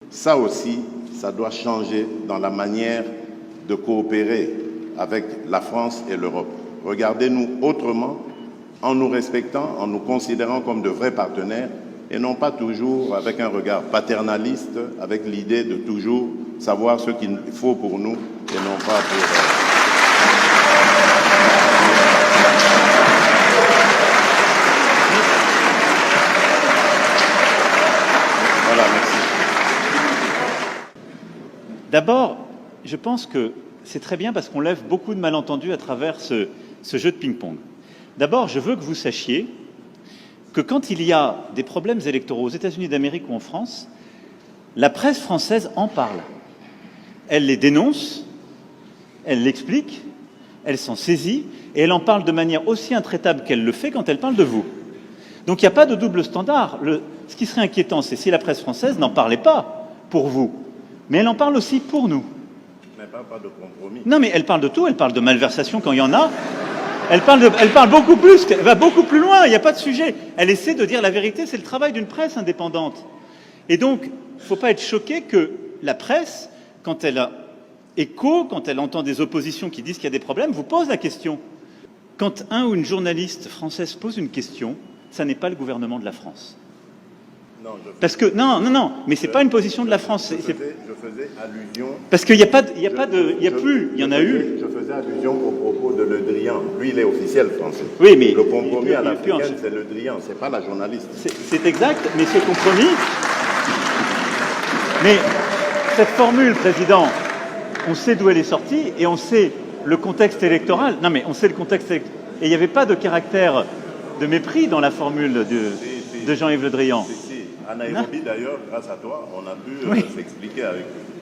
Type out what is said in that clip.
Ça aussi, ça doit changer dans la manière de coopérer avec la France et l'Europe. Regardez-nous autrement, en nous respectant, en nous considérant comme de vrais partenaires, et non pas toujours avec un regard paternaliste, avec l'idée de toujours savoir ce qu'il faut pour nous et non pas pour... Voilà, merci. D'abord, je pense que c'est très bien parce qu'on lève beaucoup de malentendus à travers ce jeu de ping-pong. D'abord, je veux que vous sachiez que quand il y a des problèmes électoraux aux États-Unis d'Amérique ou en France, la presse française en parle. Elle les dénonce, elle l'explique, elle s'en saisit et elle en parle de manière aussi intraitable qu'elle le fait quand elle parle de vous. Donc il n'y a pas de double standard. Ce qui serait inquiétant, c'est si la presse française n'en parlait pas pour vous, mais elle en parle aussi pour nous. Mais pas de compromis. Non, mais elle parle de tout, elle parle de malversation quand il y en a. Elle parle beaucoup plus, elle va beaucoup plus loin, il n'y a pas de sujet. Elle essaie de dire la vérité, c'est le travail d'une presse indépendante. Et donc, il ne faut pas être choqué que la presse, quand elle a écho, quand elle entend des oppositions qui disent qu'il y a des problèmes, vous pose la question. Quand un ou une journaliste française pose une question, ça n'est pas le gouvernement de la France. Non, parce que non, mais c'est pas une position de la France. Je faisais allusion. Parce qu'il n'y a pas, il y a plus, il y en a eu. Je faisais allusion au propos de Le Drian. Lui, il est officiel français. Oui, mais le compromis à l'africaine, c'est Le Drian, c'est pas la journaliste. C'est exact, mais ce compromis. Mais cette formule, président, on sait d'où elle est sortie et on sait le contexte électoral. Non, mais on sait le contexte électoral. Et il n'y avait pas de caractère de mépris dans la formule de Jean-Yves Le Drian. À Nairobi, d'ailleurs, grâce à toi, on a pu s'expliquer avec lui.